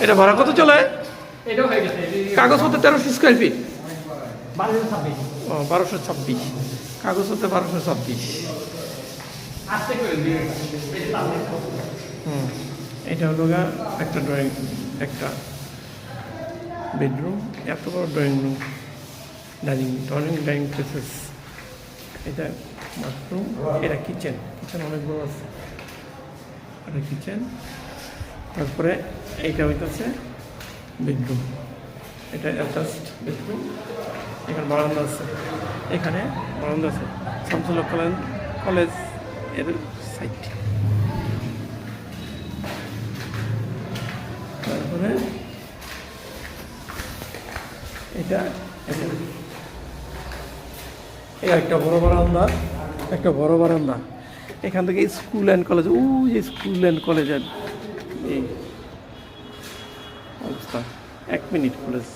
এটা ভাড়া কত চলে? এটাও হয়ে গেছে কাগজপত্র 1300 স্কোয়ার ফিট। 1226 ও 1226, কাগজপত্র 1226। আস্তে করে দিয়ে এটা হলো একটা ড্রয়িং, একটা বেডরুম, এত বড় ড্রয়িং রুম, ডাইনিং প্লেসেস। এটা বাথরুম, এটা কিচেন অনেক বড় আছে, এটা কিচেন। তারপরে এইটা হইতেছে বেডরুম, এটা অ্যাটাচড বেডরুম। এখানে বারান্দা আছে, এখানে বারান্দা আছে, শামসুল হক কলেজ এর সাইট। তারপরে এটা একটা বড় বারান্দা, এখান থেকে স্কুল অ্যান্ড কলেজ, যে স্কুল অ্যান্ড কলেজের এই অবস্থা। 1 মিনিট কলেজ।